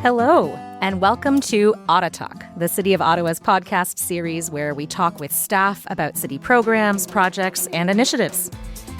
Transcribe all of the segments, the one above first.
Hello, and welcome to OttaTalk, the City of Ottawa's podcast series where we talk with staff about city programs, projects, and initiatives.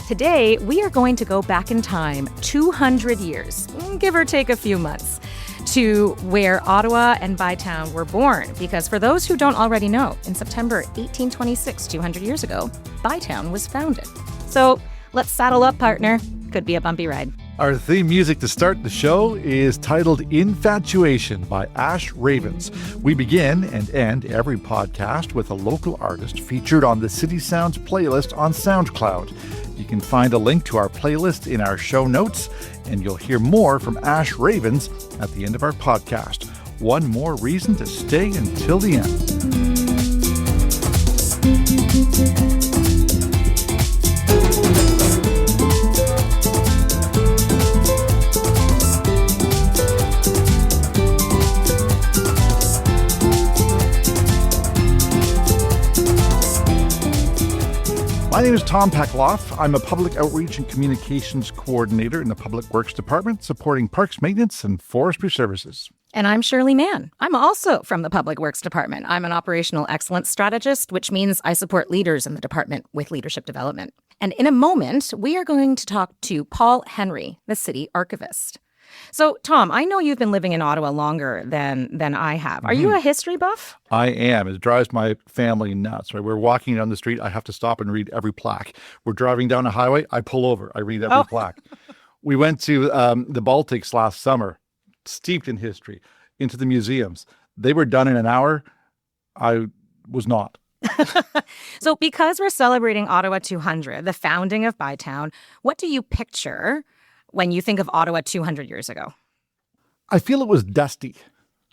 Today, we are going to go back in time 200 years, give or take a few months, to where Ottawa and Bytown were born. Because for those who don't already know, in September 1826, 200 years ago, Bytown was founded. So let's saddle up, partner. Could be a bumpy ride. Our theme music to start the show is titled Infatuation by Ash Ravens. We begin and end every podcast with a local artist featured on the City Sounds playlist on SoundCloud. You can find a link to our playlist in our show notes, and you'll hear more from Ash Ravens at the end of our podcast. One more reason to stay until the end. My name is Tom Pekloff. I'm a Public Outreach and Communications Coordinator in the Public Works Department, supporting parks maintenance and forestry services. And I'm Shirley Mann. I'm also from the Public Works Department. I'm an Operational Excellence Strategist, which means I support leaders in the department with leadership development. And in a moment, we are going to talk to Paul Henry, the City Archivist. So, Tom, I know you've been living in Ottawa longer than I have. Are you a history buff? I am. It drives my family nuts. Right? We're walking down the street. I have to stop and read every plaque. We're driving down a highway. I pull over. I read every plaque. We went to the Baltics last summer, steeped in history, into the museums. They were done in an hour. I was not. So because we're celebrating Ottawa 200, the founding of Bytown, what do you picture when you think of Ottawa 200 years ago? I feel it was dusty.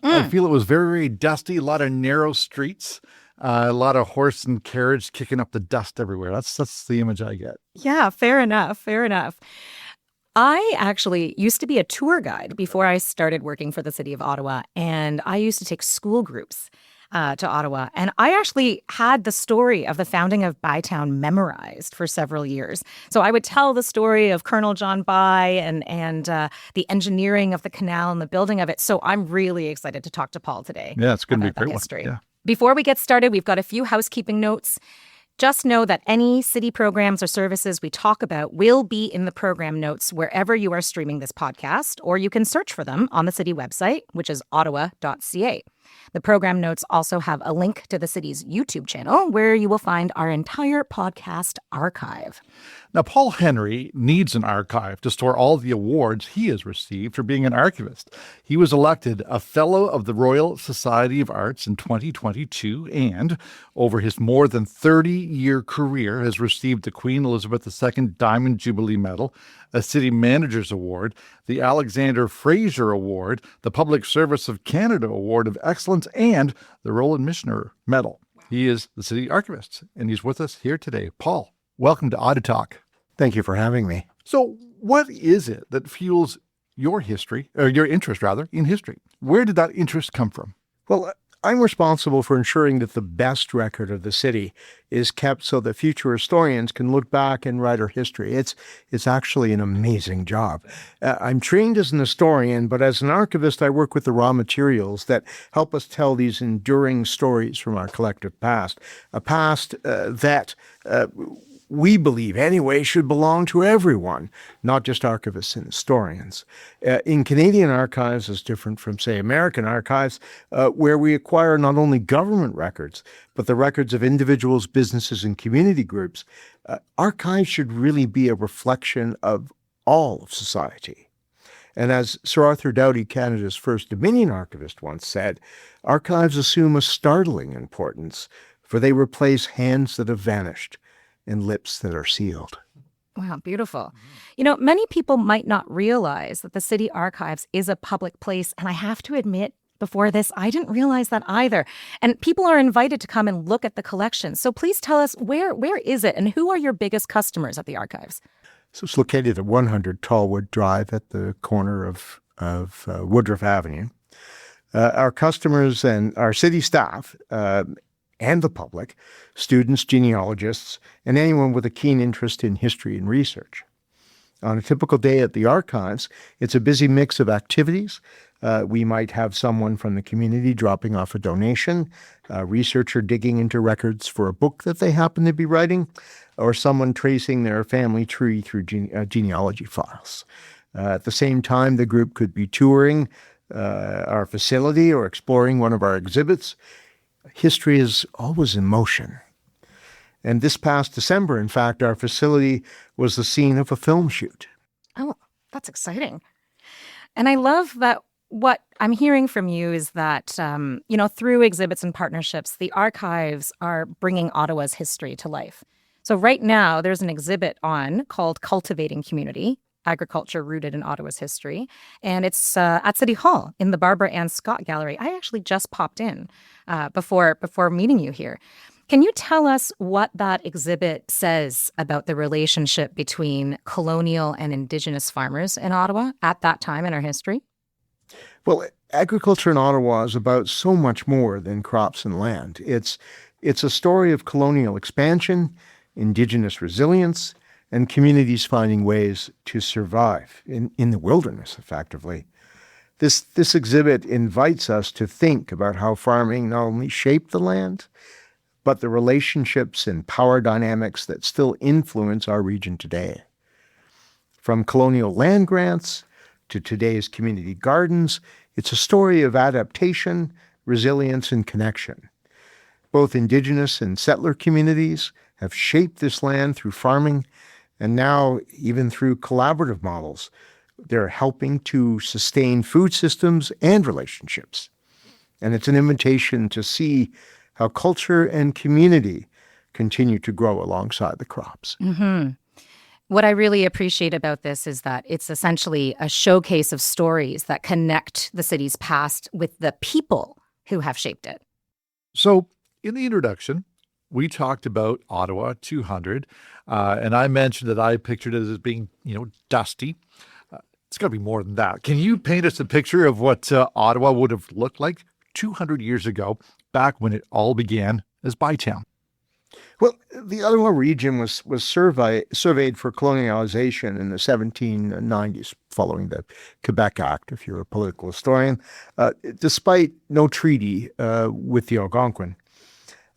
I feel it was very, very dusty. A lot of narrow streets, a lot of horse and carriage kicking up the dust everywhere. That's the image I get. Yeah, fair enough. Fair enough. I actually used to be a tour guide before I started working for the City of Ottawa, and I used to take school groups to Ottawa. And I actually had the story of the founding of Bytown memorized for several years. So I would tell the story of Colonel John By and the engineering of the canal and the building of it. So I'm really excited to talk to Paul today. Yeah, it's going to be a about great history. one. Yeah. Before we get started, we've got a few housekeeping notes. Just know that any city programs or services we talk about will be in the program notes wherever you are streaming this podcast, or you can search for them on the city website, which is ottawa.ca. The program notes also have a link to the city's YouTube channel, where you will find our entire podcast archive. Now, Paul Henry needs an archive to store all the awards he has received for being an archivist. He was elected a Fellow of the Royal Society of Arts in 2022 and, over his more than 30-year career, has received the Queen Elizabeth II Diamond Jubilee Medal, a City Manager's Award, the Alexander Fraser Award, the Public Service of Canada Award of Excellence, and the Roland Michener Medal. He is the City Archivist, and he's with us here today. Paul, welcome to OttaTalk. Thank you for having me. So what is it that fuels your history, or your interest rather, in history? Where did that interest come from? Well, I'm responsible for ensuring that the best record of the city is kept so that future historians can look back and write our history. It's actually an amazing job. I'm trained as an historian, but as an archivist, I work with the raw materials that help us tell these enduring stories from our collective past, a past that we believe, anyway, should belong to everyone, not just archivists and historians. In Canadian archives, is different from, say, American archives, where we acquire not only government records, but the records of individuals, businesses, and community groups. Archives should really be a reflection of all of society. And as Sir Arthur Doughty, Canada's first Dominion archivist, once said, archives assume a startling importance, for they replace hands that have vanished and lips that are sealed. Wow, beautiful. You know, many people might not realize that the City Archives is a public place, and I have to admit, before this, I didn't realize that either. And people are invited to come and look at the collection. So please tell us, where is it, and who are your biggest customers at the archives? So it's located at 100 Tallwood Drive at the corner of Woodruff Avenue. Our customers and our city staff and the public, students, genealogists, and anyone with a keen interest in history and research. On a typical day at the archives, it's a busy mix of activities. We might have someone from the community dropping off a donation, a researcher digging into records for a book that they happen to be writing, or someone tracing their family tree through genealogy files. At the same time, the group could be touring our facility or exploring one of our exhibits. History is always in motion. And this past December, in fact, our facility was the scene of a film shoot. Oh, that's exciting. And I love that what I'm hearing from you is that, through exhibits and partnerships, the archives are bringing Ottawa's history to life. So right now, there's an exhibit on called Cultivating Community, Agriculture Rooted in Ottawa's History. And it's at City Hall in the Barbara Ann Scott Gallery. I actually just popped in before meeting you here. Can you tell us what that exhibit says about the relationship between colonial and Indigenous farmers in Ottawa at that time in our history? Well, agriculture in Ottawa is about so much more than crops and land. It's a story of colonial expansion, Indigenous resilience, and communities finding ways to survive in the wilderness, effectively. This exhibit invites us to think about how farming not only shaped the land, but the relationships and power dynamics that still influence our region today. From colonial land grants to today's community gardens, it's a story of adaptation, resilience, and connection. Both Indigenous and settler communities have shaped this land through farming, and now even through collaborative models, they're helping to sustain food systems and relationships. And it's an invitation to see how culture and community continue to grow alongside the crops. Mm-hmm. What I really appreciate about this is that it's essentially a showcase of stories that connect the city's past with the people who have shaped it. So in the introduction, we talked about Ottawa 200, and I mentioned that I pictured it as being, dusty. It's got to be more than that. Can you paint us a picture of what Ottawa would have looked like 200 years ago, back when it all began as Bytown? Well, the Ottawa region was surveyed for colonialization in the 1790s, following the Quebec Act, if you're a political historian, despite no treaty with the Algonquin.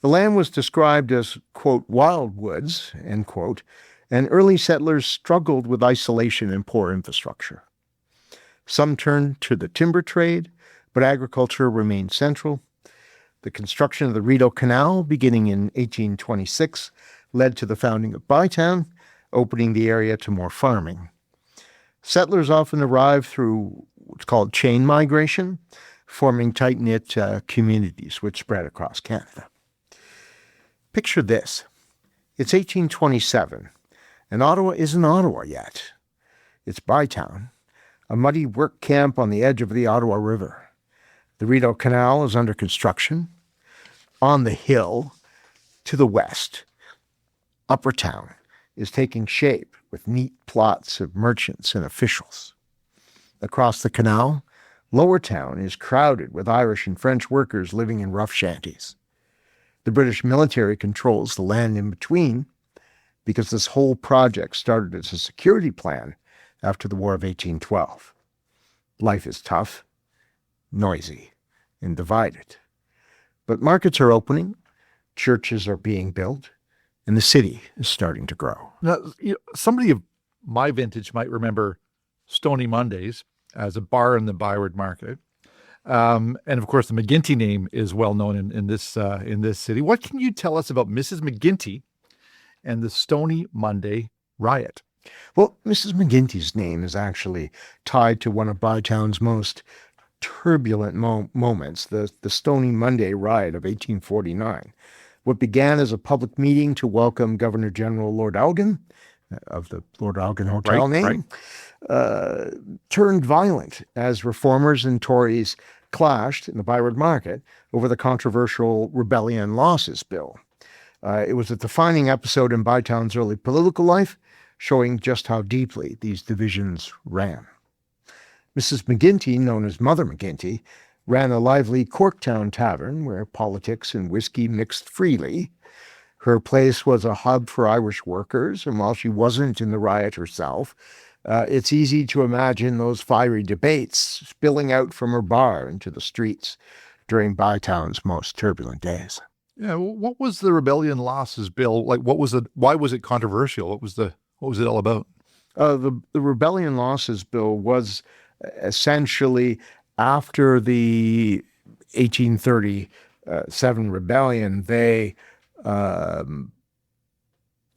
The land was described as, quote, wild woods, end quote, and early settlers struggled with isolation and poor infrastructure. Some turned to the timber trade, but agriculture remained central. The construction of the Rideau Canal, beginning in 1826, led to the founding of Bytown, opening the area to more farming. Settlers often arrived through what's called chain migration, forming tight-knit communities which spread across Canada. Picture this. It's 1827, and Ottawa isn't Ottawa yet. It's Bytown, a muddy work camp on the edge of the Ottawa River. The Rideau Canal is under construction. On the hill to the west, Upper Town is taking shape with neat plots of merchants and officials. Across the canal, Lower Town is crowded with Irish and French workers living in rough shanties. The British military controls the land in between because this whole project started as a security plan after the War of 1812. Life is tough, noisy, and divided. But markets are opening, churches are being built, and the city is starting to grow. Now, somebody of my vintage might remember Stony Mondays as a bar in the Byward Market. And of course, the McGinty name is well known in this city. What can you tell us about Mrs. McGinty and the Stony Monday Riot? Well, Mrs. McGinty's name is actually tied to one of Bytown's most turbulent moments, the Stony Monday Riot of 1849. What began as a public meeting to welcome Governor General Lord Elgin, of the Lord Elgin Hotel name, turned violent as reformers and Tories clashed in the Byward Market over the controversial Rebellion Losses Bill. It was a defining episode in Bytown's early political life, showing just how deeply these divisions ran. Mrs. McGinty, known as Mother McGinty, ran a lively Corktown tavern where politics and whiskey mixed freely. Her place was a hub for Irish workers, and while she wasn't in the riot herself, it's easy to imagine those fiery debates spilling out from her bar into the streets during Bytown's most turbulent days. Yeah, what was the Rebellion Losses Bill like? What was it? Why was it controversial? What was it all about? The Rebellion Losses Bill was essentially after the 1837 rebellion.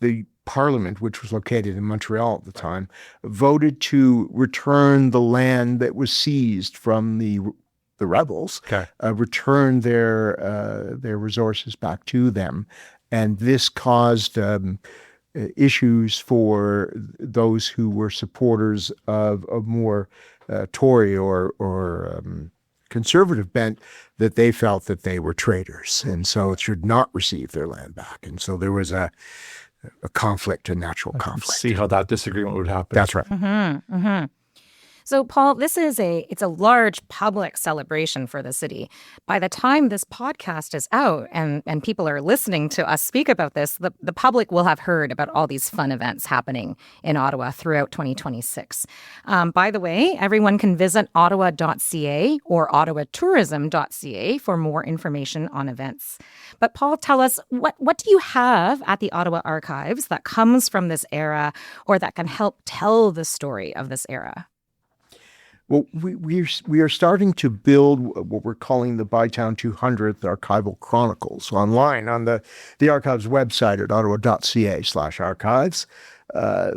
The Parliament, which was located in Montreal at the time, voted to return the land that was seized from the rebels, return their resources back to them, and this caused issues for those who were supporters of a more Tory or conservative bent, that they felt that they were traitors and so should not receive their land back. And so there was a conflict, a natural conflict. See how that disagreement would happen. That's right. Mm-hmm, mm-hmm. So, Paul, it's a large public celebration for the city. By the time this podcast is out and people are listening to us speak about this, the public will have heard about all these fun events happening in Ottawa throughout 2026. By the way, everyone can visit ottawa.ca or ottawatourism.ca for more information on events. But Paul, tell us, what do you have at the Ottawa Archives that comes from this era or that can help tell the story of this era? Well, we are starting to build what we're calling the Bytown 200th Archival Chronicles online on the Archives website at ottawa.ca/archives.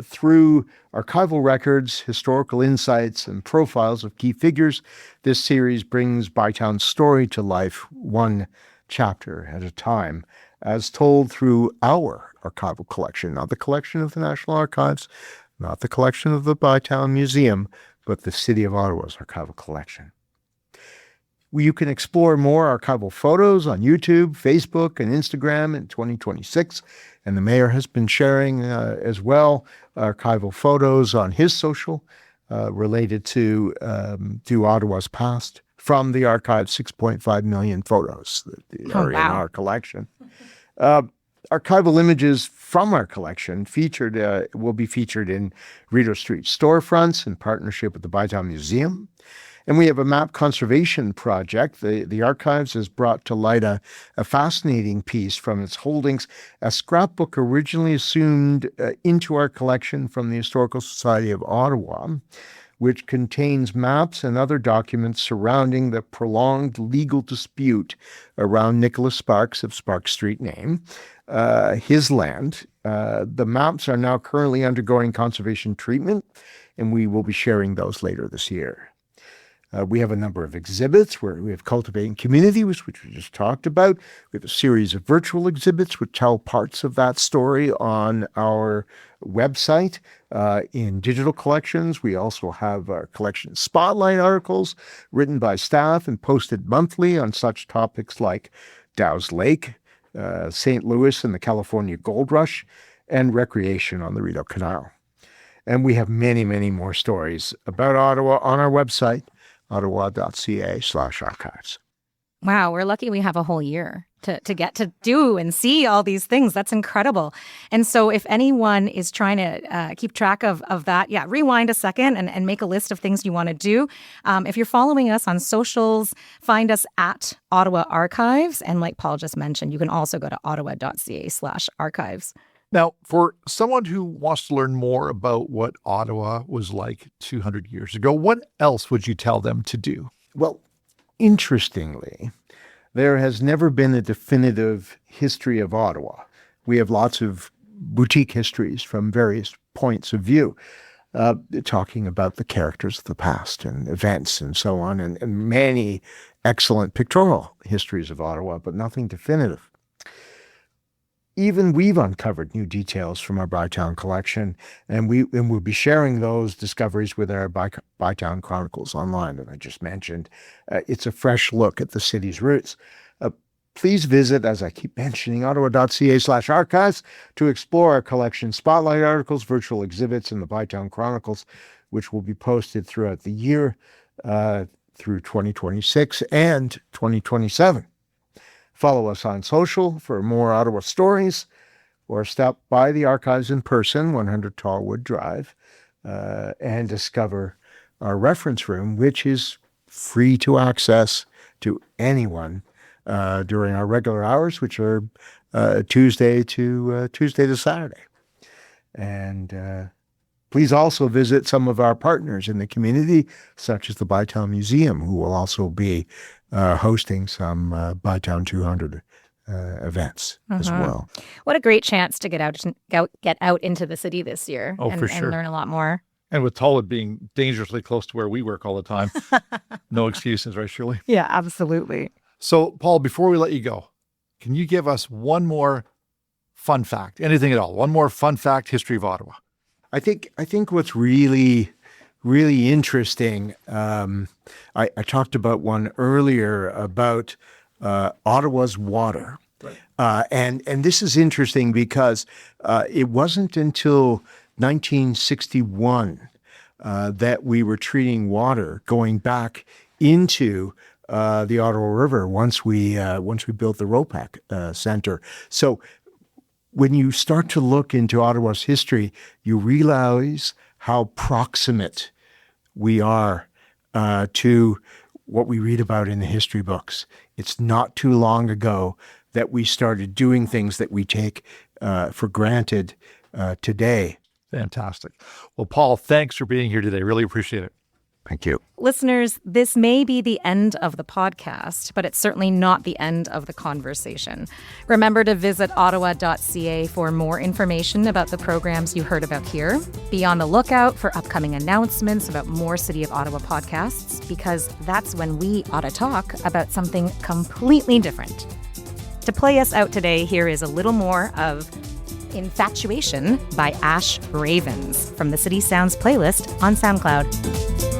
Through archival records, historical insights, and profiles of key figures, this series brings Bytown's story to life one chapter at a time, as told through our archival collection, not the collection of the National Archives, not the collection of the Bytown Museum, but the City of Ottawa's archival collection. You can explore more archival photos on YouTube, Facebook, and Instagram in 2026, and the mayor has been sharing as well archival photos on his social related to Ottawa's past from the archive's 6.5 million photos that are in our collection. Archival images from our collection will be featured in Rideau Street storefronts in partnership with the Bytown Museum. And we have a map conservation project. The Archives has brought to light a fascinating piece from its holdings, a scrapbook originally assumed into our collection from the Historical Society of Ottawa, which contains maps and other documents surrounding the prolonged legal dispute around Nicholas Sparks of Sparks Street name, his land. The maps are now currently undergoing conservation treatment, and we will be sharing those later this year. We have a number of exhibits where we have Cultivating Community, which we just talked about. We have a series of virtual exhibits which tell parts of that story on our website. In digital collections, we also have our collection spotlight articles written by staff and posted monthly on such topics like Dow's Lake, St. Louis and the California Gold Rush, and recreation on the Rideau Canal. And we have many, many more stories about Ottawa on our website, ottawa.ca/archives. Wow, we're lucky we have a whole year to get to do and see all these things. That's incredible. And so if anyone is trying to keep track of that, rewind a second and make a list of things you want to do. If you're following us on socials, find us at Ottawa Archives. And like Paul just mentioned, you can also go to ottawa.ca/archives. Now, for someone who wants to learn more about what Ottawa was like 200 years ago, what else would you tell them to do? Well, interestingly, there has never been a definitive history of Ottawa. We have lots of boutique histories from various points of view, talking about the characters of the past and events and so on, and many excellent pictorial histories of Ottawa, but nothing definitive. Even we've uncovered new details from our Bytown collection, and we'll be sharing those discoveries with our Bytown Chronicles online that I just mentioned. It's a fresh look at the city's roots. Please visit, as I keep mentioning, ottawa.ca/archives to explore our collection spotlight articles, virtual exhibits, and the Bytown Chronicles, which will be posted throughout the year through 2026 and 2027. Follow us on social for more Ottawa stories. or stop by the archives in person, 100 Tallwood Drive, and discover our reference room, which is free to access to anyone during our regular hours, which are Tuesday to Saturday. And please also visit some of our partners in the community, such as the Bytown Museum, who will also be hosting some Bytown 200 events as well. What a great chance to get out into the city this year For sure. and learn a lot more. And with Tallwood being dangerously close to where we work all the time, no excuses, right, Shirley? Yeah, absolutely. So, Paul, before we let you go, can you give us one more fun fact, anything at all, one more fun fact, history of Ottawa? I think what's really interesting, I talked about one earlier about Ottawa's water. Right. And this is interesting because it wasn't until 1961 that we were treating water going back into the Ottawa River once we built the ROPAC Center. So when you start to look into Ottawa's history, you realize how proximate we are to what we read about in the history books. It's not too long ago that we started doing things that we take for granted today. Fantastic. Well, Paul, thanks for being here today. Really appreciate it. Thank you. Listeners, this may be the end of the podcast, but it's certainly not the end of the conversation. Remember to visit ottawa.ca for more information about the programs you heard about here. Be on the lookout for upcoming announcements about more City of Ottawa podcasts, because that's when we ought to talk about something completely different. To play us out today, here is a little more of Infatuation by Ash Ravens from the City Sounds playlist on SoundCloud.